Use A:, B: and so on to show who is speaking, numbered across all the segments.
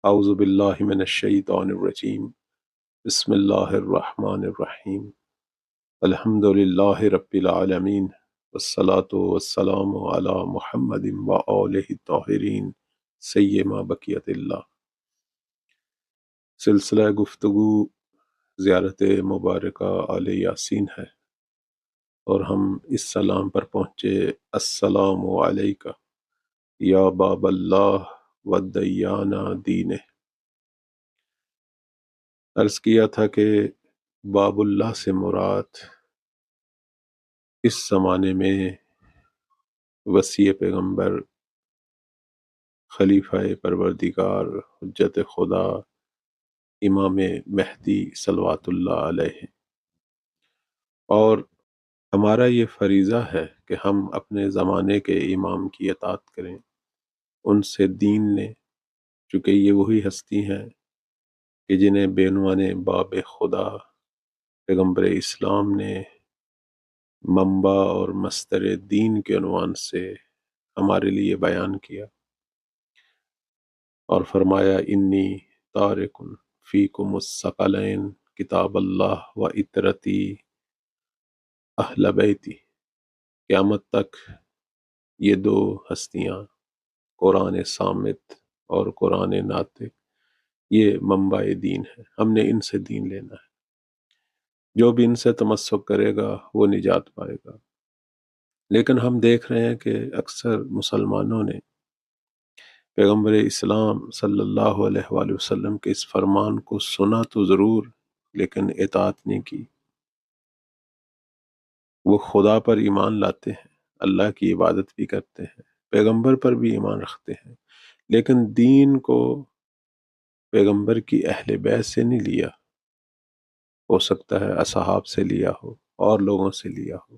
A: اعوذ باللہ من الشیطان الرجیم بسم اللہ الرحمن الرحیم الحمد للہ رب العالمین والصلاة والسلام علی محمد وآلہ الطاہرین سیما بقیت اللہ۔ سلسلہ گفتگو زیارت مبارکہ آل یاسین ہے اور ہم اس سلام پر پہنچے، السلام علیکہ یا باب اللہ والدیان دینہ۔ عرض کیا تھا کہ باب اللہ سے مراد اس زمانے میں وسیع پیغمبر، خلیفہ پروردگار، حجت خدا، امام مہدی صلوات اللہ علیہ، اور ہمارا یہ فریضہ ہے کہ ہم اپنے زمانے کے امام کی اطاعت کریں، ان سے دین لیں، چونکہ یہ وہی ہستی ہیں کہ جنہیں بینوان باب خدا پیغمبر اسلام نے منبع اور مصدر دین کے عنوان سے ہمارے لیے بیان کیا اور فرمایا انی تارک فیکم الثقلین کتاب اللہ و اطرتی اہل بیتی۔ قیامت تک یہ دو ہستیاں، قرآن صامت اور قرآن ناطق، یہ منبع دین ہے، ہم نے ان سے دین لینا ہے۔ جو بھی ان سے تمسک کرے گا وہ نجات پائے گا۔ لیکن ہم دیکھ رہے ہیں کہ اکثر مسلمانوں نے پیغمبر اسلام صلی اللہ علیہ وآلہ وسلم کے اس فرمان کو سنا تو ضرور، لیکن اطاعت نہیں کی۔ وہ خدا پر ایمان لاتے ہیں، اللہ کی عبادت بھی کرتے ہیں، پیغمبر پر بھی ایمان رکھتے ہیں، لیکن دین کو پیغمبر کی اہل بیت سے نہیں لیا، ہو سکتا ہے اصحاب سے لیا ہو اور لوگوں سے لیا ہو۔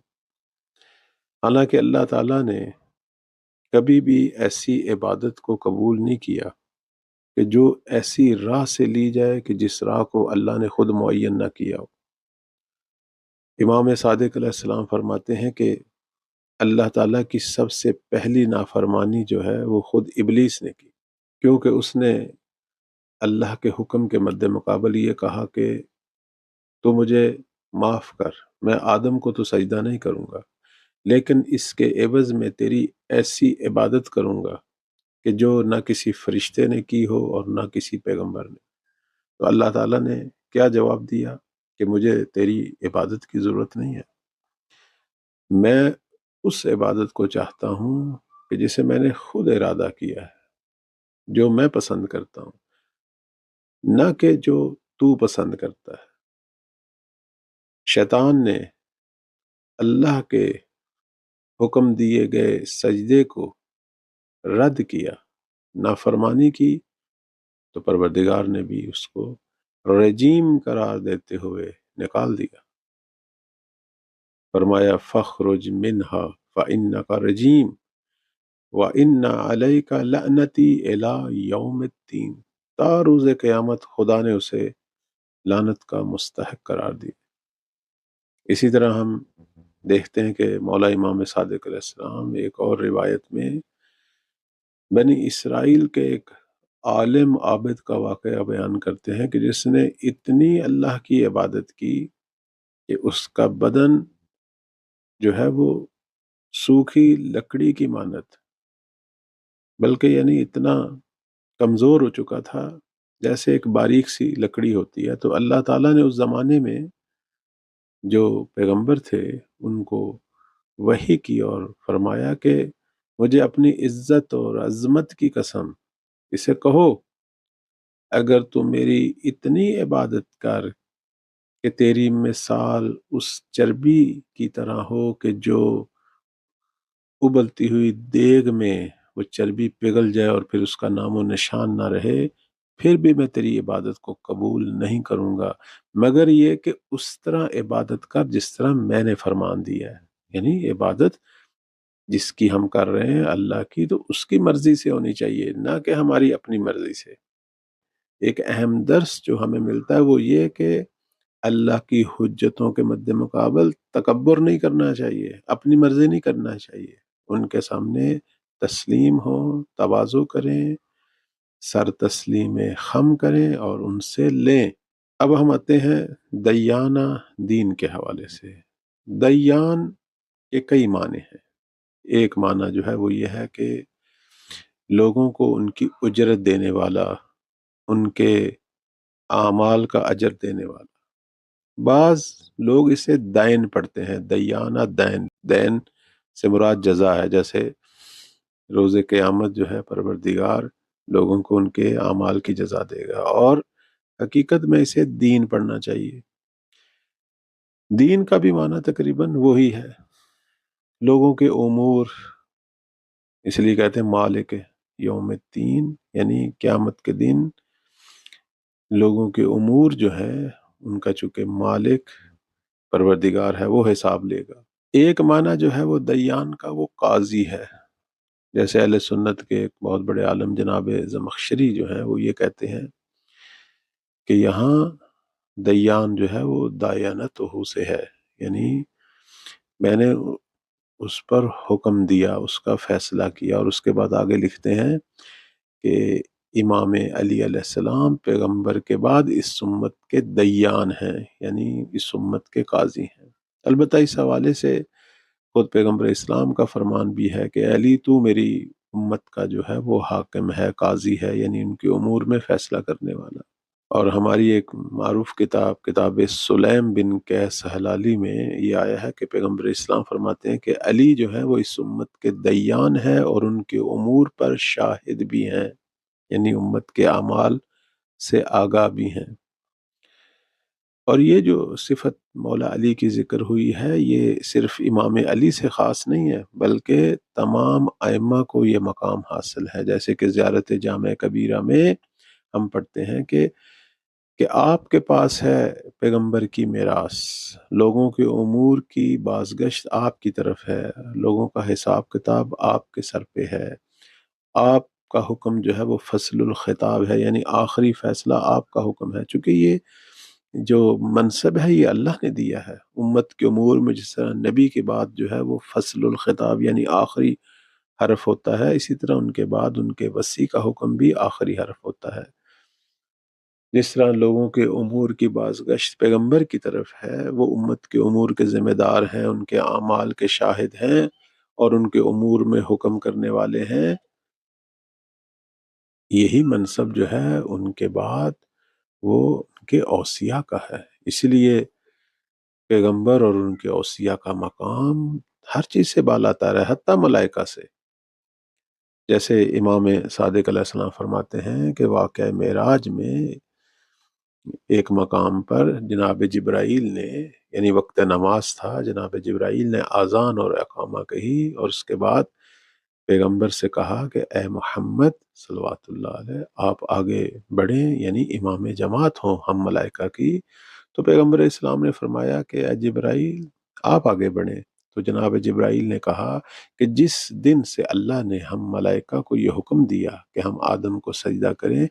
A: حالانکہ اللہ تعالیٰ نے کبھی بھی ایسی عبادت کو قبول نہیں کیا کہ جو ایسی راہ سے لی جائے کہ جس راہ کو اللہ نے خود معین نہ کیا ہو۔ امام صادق علیہ السلام فرماتے ہیں کہ اللہ تعالیٰ کی سب سے پہلی نافرمانی جو ہے وہ خود ابلیس نے کی، کیونکہ اس نے اللہ کے حکم کے مد مقابل یہ کہا کہ تو مجھے معاف کر، میں آدم کو تو سجدہ نہیں کروں گا، لیکن اس کے عوض میں تیری ایسی عبادت کروں گا کہ جو نہ کسی فرشتے نے کی ہو اور نہ کسی پیغمبر نے۔ تو اللہ تعالیٰ نے کیا جواب دیا کہ مجھے تیری عبادت کی ضرورت نہیں ہے، میں اس عبادت کو چاہتا ہوں کہ جسے میں نے خود ارادہ کیا ہے، جو میں پسند کرتا ہوں، نہ کہ جو تو پسند کرتا ہے۔ شیطان نے اللہ کے حکم دیے گئے سجدے کو رد کیا، نافرمانی کی، تو پروردگار نے بھی اس کو رجیم قرار دیتے ہوئے نکال دیا۔ فرمایا فخرج منہا فإنک رجیم وإن علیک لعنتی الی یوم الدین۔ تا روز قیامت خدا نے اسے لعنت کا مستحق قرار دیا۔ اسی طرح ہم دیکھتے ہیں کہ مولا امام صادق علیہ السلام ایک اور روایت میں بنی اسرائیل کے ایک عالم عابد کا واقعہ بیان کرتے ہیں کہ جس نے اتنی اللہ کی عبادت کی کہ اس کا بدن جو ہے وہ سوکھی لکڑی کی مانت، بلکہ یعنی اتنا کمزور ہو چکا تھا جیسے ایک باریک سی لکڑی ہوتی ہے۔ تو اللہ تعالیٰ نے اس زمانے میں جو پیغمبر تھے ان کو وحی کی اور فرمایا کہ مجھے اپنی عزت اور عظمت کی قسم اسے کہو، اگر تو میری اتنی عبادت کر کہ تیری مثال اس چربی کی طرح ہو کہ جو ابلتی ہوئی دیگ میں وہ چربی پگھل جائے اور پھر اس کا نام و نشان نہ رہے، پھر بھی میں تیری عبادت کو قبول نہیں کروں گا، مگر یہ کہ اس طرح عبادت کر جس طرح میں نے فرمان دیا ہے۔ یعنی عبادت جس کی ہم کر رہے ہیں اللہ کی، تو اس کی مرضی سے ہونی چاہیے، نہ کہ ہماری اپنی مرضی سے۔ ایک اہم درس جو ہمیں ملتا ہے وہ یہ کہ اللہ کی حجتوں کے مد مقابل تکبر نہیں کرنا چاہیے، اپنی مرضی نہیں کرنا چاہیے، ان کے سامنے تسلیم ہوں، تواضع کریں، سر تسلیم خم کریں اور ان سے لیں۔ اب ہم آتے ہیں دیانہ دین کے حوالے سے۔ دیان کے کئی معنی ہیں۔ ایک معنی جو ہے وہ یہ ہے کہ لوگوں کو ان کی اجرت دینے والا، ان کے اعمال کا اجر دینے والا۔ بعض لوگ اسے دین پڑھتے ہیں، دیانہ دین، دین سے مراد جزا ہے، جیسے روز قیامت جو ہے پروردگار لوگوں کو ان کے اعمال کی جزا دے گا، اور حقیقت میں اسے دین پڑھنا چاہیے۔ دین کا بھی معنی تقریباً وہی ہے، لوگوں کے امور، اس لیے کہتے ہیں مالک یوم الدین، یعنی قیامت کے دن لوگوں کے امور جو ہے ان کا چونکہ مالک پروردگار ہے وہ حساب لے گا۔ ایک معنی جو ہے وہ دیان کا وہ قاضی ہے، جیسے اہل سنت کے ایک بہت بڑے عالم جناب زمخشری جو ہیں وہ یہ کہتے ہیں کہ یہاں دیان جو ہے وہ دایانتہ سے ہے، یعنی میں نے اس پر حکم دیا، اس کا فیصلہ کیا، اور اس کے بعد آگے لکھتے ہیں کہ امام علی علیہ السلام پیغمبر کے بعد اس امت کے دیان ہیں، یعنی اس امت کے قاضی ہیں۔ البتہ اس حوالے سے خود پیغمبر اسلام کا فرمان بھی ہے کہ علی تو میری امت کا جو ہے وہ حاکم ہے، قاضی ہے، یعنی ان کے امور میں فیصلہ کرنے والا۔ اور ہماری ایک معروف کتاب، کتاب سلیم بن قیس ہلالی میں یہ آیا ہے کہ پیغمبر اسلام فرماتے ہیں کہ علی جو ہے وہ اس امت کے دیان ہے اور ان کے امور پر شاہد بھی ہیں، یعنی امت کے اعمال سے آگاہ بھی ہیں۔ اور یہ جو صفت مولا علی کی ذکر ہوئی ہے یہ صرف امام علی سے خاص نہیں ہے، بلکہ تمام ائمہ کو یہ مقام حاصل ہے، جیسے کہ زیارت جامع کبیرہ میں ہم پڑھتے ہیں کہ آپ کے پاس ہے پیغمبر کی میراث، لوگوں کے امور کی بازگشت آپ کی طرف ہے، لوگوں کا حساب کتاب آپ کے سر پہ ہے، آپ کا حکم جو ہے وہ فصل الخطاب ہے، یعنی آخری فیصلہ آپ کا حکم ہے۔ چونکہ یہ جو منصب ہے یہ اللہ نے دیا ہے امت کے امور میں، جس طرح نبی کے بعد جو ہے وہ فصل الخطاب یعنی آخری حرف ہوتا ہے، اسی طرح ان کے بعد ان کے وصی کا حکم بھی آخری حرف ہوتا ہے۔ جس طرح لوگوں کے امور کی بازگشت پیغمبر کی طرف ہے، وہ امت کے امور کے ذمہ دار ہیں، ان کے اعمال کے شاہد ہیں اور ان کے امور میں حکم کرنے والے ہیں۔ یہی منصب جو ہے ان کے بعد وہ ان کے اوصیاء کا ہے، اس لیے پیغمبر اور ان کے اوصیاء کا مقام ہر چیز سے بالاتر ہے، حتیٰ ملائکہ سے۔ جیسے امام صادق علیہ السلام فرماتے ہیں کہ واقعہ معراج میں ایک مقام پر جناب جبرائیل نے، یعنی وقت نماز تھا، جناب جبرائیل نے اذان اور اقامہ کہی اور اس کے بعد پیغمبر سے کہا کہ اے محمد صلوات اللہ علیہ آپ آگے بڑھیں، یعنی امام جماعت ہوں ہم ملائکہ کی۔ تو پیغمبر اسلام نے فرمایا کہ اے جبرائیل آپ آگے بڑھیں۔ تو جناب جبرائیل نے کہا کہ جس دن سے اللہ نے ہم ملائکہ کو یہ حکم دیا کہ ہم آدم کو سجدہ کریں،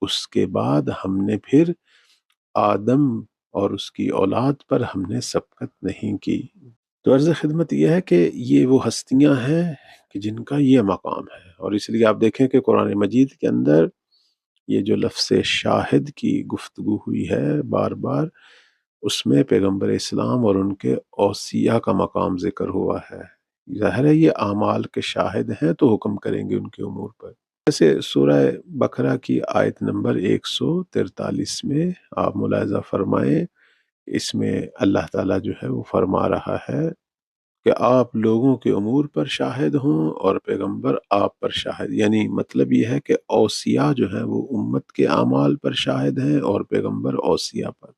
A: اس کے بعد ہم نے پھر آدم اور اس کی اولاد پر ہم نے سبقت نہیں کی۔ تو عرض خدمت یہ ہے کہ یہ وہ ہستیاں ہیں کہ جن کا یہ مقام ہے، اور اس لیے آپ دیکھیں کہ قرآن مجید کے اندر یہ جو لفظ شاہد کی گفتگو ہوئی ہے بار بار، اس میں پیغمبر اسلام اور ان کے اوصیاء کا مقام ذکر ہوا ہے۔ ظاہر ہے یہ اعمال کے شاہد ہیں تو حکم کریں گے ان کے امور پر۔ جیسے سورہ بقرہ کی آیت نمبر 143 میں آپ ملاحظہ فرمائیں، اس میں اللہ تعالیٰ جو ہے وہ فرما رہا ہے کہ آپ لوگوں کے امور پر شاہد ہوں اور پیغمبر آپ پر شاہد، یعنی مطلب یہ ہے کہ اوصیاء جو ہیں وہ امت کے اعمال پر شاہد ہیں اور پیغمبر اوصیاء پر۔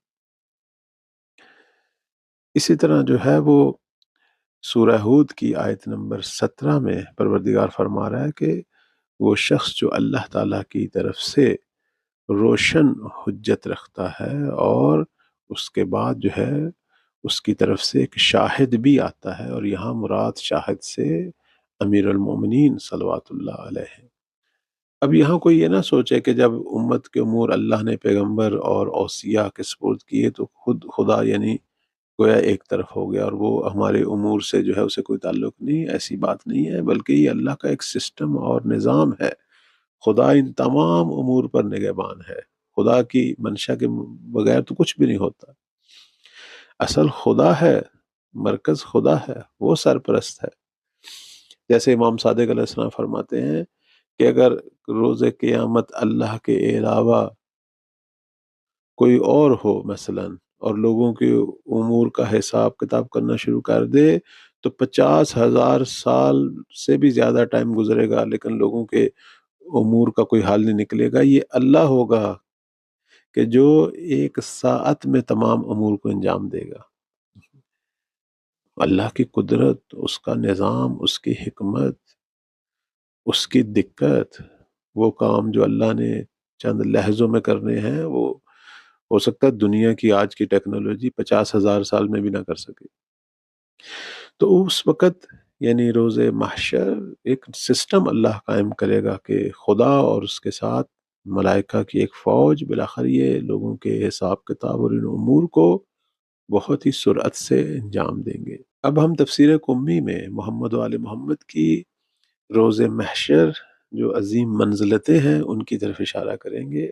A: اسی طرح جو ہے وہ سورہ ہود کی آیت نمبر 17 میں پروردگار فرما رہا ہے کہ وہ شخص جو اللہ تعالیٰ کی طرف سے روشن حجت رکھتا ہے اور اس کے بعد جو ہے اس کی طرف سے ایک شاہد بھی آتا ہے، اور یہاں مراد شاہد سے امیر المومنین صلوات اللہ علیہ۔ اب یہاں کوئی یہ نہ سوچے کہ جب امت کے امور اللہ نے پیغمبر اور اوصیاء کے سپرد کیے تو خود خدا یعنی گویا ایک طرف ہو گیا اور وہ ہمارے امور سے جو ہے اسے کوئی تعلق نہیں، ایسی بات نہیں ہے، بلکہ یہ اللہ کا ایک سسٹم اور نظام ہے۔ خدا ان تمام امور پر نگہبان ہے۔ خدا کی منشا کے بغیر تو کچھ بھی نہیں ہوتا۔ اصل خدا ہے، مرکز خدا ہے، وہ سرپرست ہے۔ جیسے امام صادق علیہ السلام فرماتے ہیں کہ اگر روز قیامت اللہ کے علاوہ کوئی اور ہو مثلا، اور لوگوں کے امور کا حساب کتاب کرنا شروع کر دے، تو 50,000 سال سے بھی زیادہ ٹائم گزرے گا لیکن لوگوں کے امور کا کوئی حال نہیں نکلے گا۔ یہ اللہ ہوگا کہ جو 1 ساعت میں تمام امور کو انجام دے گا۔ اللہ کی قدرت، اس کا نظام، اس کی حکمت، اس کی دقت، وہ کام جو اللہ نے چند لہجوں میں کرنے ہیں، وہ ہو سکتا ہے دنیا کی آج کی ٹیکنالوجی 50,000 سال میں بھی نہ کر سکے۔ تو اس وقت یعنی روز محشر ایک سسٹم اللہ قائم کرے گا کہ خدا اور اس کے ساتھ ملائکہ کی ایک فوج بالآخر یہ لوگوں کے حساب کتاب اور ان امور کو بہت ہی سرعت سے انجام دیں گے۔ اب ہم تفسیر قمی میں محمد و آل محمد کی روز محشر جو عظیم منزلتیں ہیں ان کی طرف اشارہ کریں گے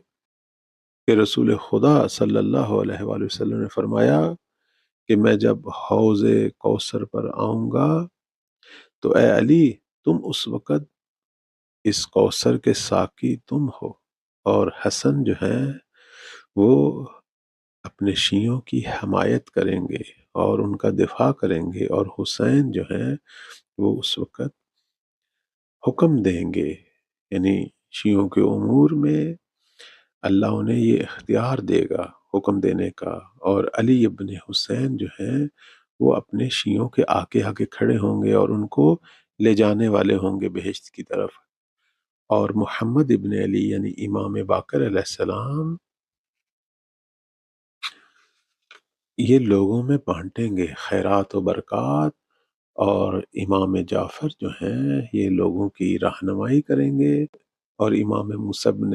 A: کہ رسول خدا صلی اللہ علیہ وآلہ وسلم نے فرمایا کہ میں جب حوض کوثر پر آؤں گا تو اے علی، تم اس وقت اس کوثر کے ساقی تم ہو، اور حسن جو ہیں وہ اپنے شیعوں کی حمایت کریں گے اور ان کا دفاع کریں گے، اور حسین جو ہیں وہ اس وقت حکم دیں گے، یعنی شیعوں کے امور میں اللہ انہیں یہ اختیار دے گا حکم دینے کا، اور علی ابن حسین جو ہیں وہ اپنے شیعوں کے آگے آگے کھڑے ہوں گے اور ان کو لے جانے والے ہوں گے بہشت کی طرف، اور محمد ابن علی یعنی امام باقر علیہ السلام یہ لوگوں میں بانٹیں گے خیرات و برکات، اور امام جعفر جو ہیں یہ لوگوں کی رہنمائی کریں گے، اور امام موسیٰ بن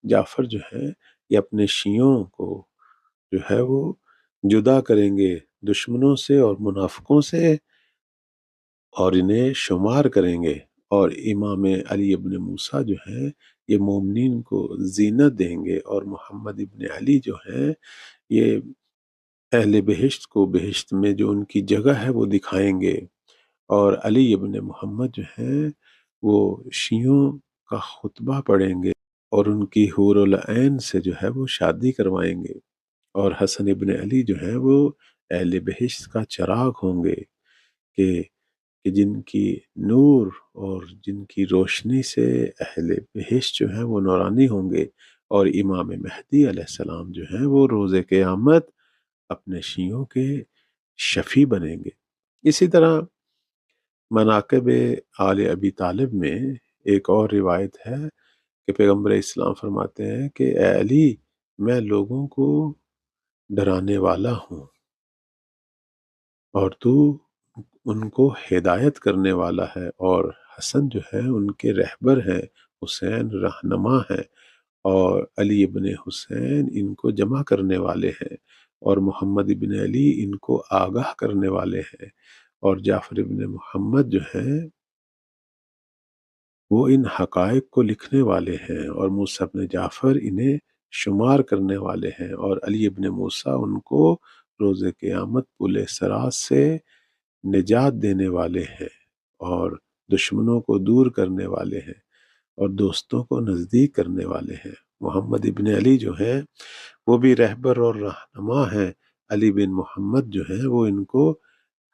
A: جعفر جو ہیں یہ اپنے شیعوں کو جو ہے وہ جدا کریں گے دشمنوں سے اور منافقوں سے، اور انہیں شمار کریں گے، اور امام علی ابن موسیٰ جو ہیں یہ مومنین کو زینت دیں گے، اور محمد ابن علی جو ہیں یہ اہل بہشت کو بہشت میں جو ان کی جگہ ہے وہ دکھائیں گے، اور علی ابن محمد جو ہیں وہ شیعوں کا خطبہ پڑھیں گے اور ان کی حور العین سے جو ہے وہ شادی کروائیں گے، اور حسن ابن علی جو ہیں وہ اہل بہشت کا چراغ ہوں گے کہ جن کی نور اور جن کی روشنی سے اہل بہشت جو ہیں وہ نورانی ہوں گے، اور امام مہدی علیہ السلام جو ہیں وہ روز قیامت اپنے شیعوں کے شفیع بنیں گے۔ اسی طرح مناقب آل ابی طالب میں ایک اور روایت ہے کہ پیغمبر اسلام فرماتے ہیں کہ اے علی، میں لوگوں کو ڈرانے والا ہوں اور تو ان کو ہدایت کرنے والا ہے، اور حسن جو ہے ان کے رہبر ہیں، حسین رہنما ہیں، اور علی ابن حسین ان کو جمع کرنے والے ہیں، اور محمد ابن علی ان کو آگاہ کرنے والے ہیں، اور جعفر ابن محمد جو ہیں وہ ان حقائق کو لکھنے والے ہیں، اور موسیٰ ابن جعفر انہیں شمار کرنے والے ہیں، اور علی ابن موسیٰ ان کو روز قیامت پل صراط سے نجات دینے والے ہیں، اور دشمنوں کو دور کرنے والے ہیں، اور دوستوں کو نزدیک کرنے والے ہیں۔ محمد ابن علی جو ہیں وہ بھی رہبر اور رہنما ہیں، علی بن محمد جو ہیں وہ ان کو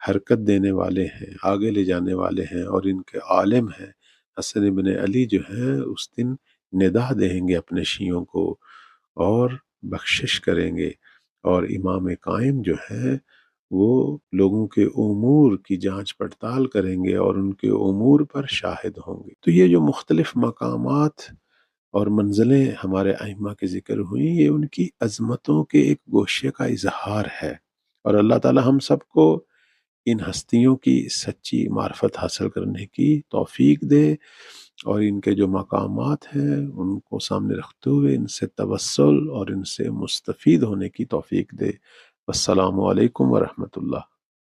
A: حرکت دینے والے ہیں، آگے لے جانے والے ہیں، اور ان کے عالم ہیں۔ حسن ابن علی جو ہیں اس دن ندا دیں گے اپنے شیعوں کو اور بخشش کریں گے، اور امام قائم جو ہیں وہ لوگوں کے امور کی جانچ پڑتال کریں گے اور ان کے امور پر شاہد ہوں گے۔ تو یہ جو مختلف مقامات اور منزلیں ہمارے ائمہ کے ذکر ہوئیں، یہ ان کی عظمتوں کے ایک گوشے کا اظہار ہے، اور اللہ تعالی ہم سب کو ان ہستیوں کی سچی معرفت حاصل کرنے کی توفیق دے، اور ان کے جو مقامات ہیں ان کو سامنے رکھتے ہوئے ان سے توسل اور ان سے مستفید ہونے کی توفیق دے۔ السلام علیکم ورحمۃ اللہ۔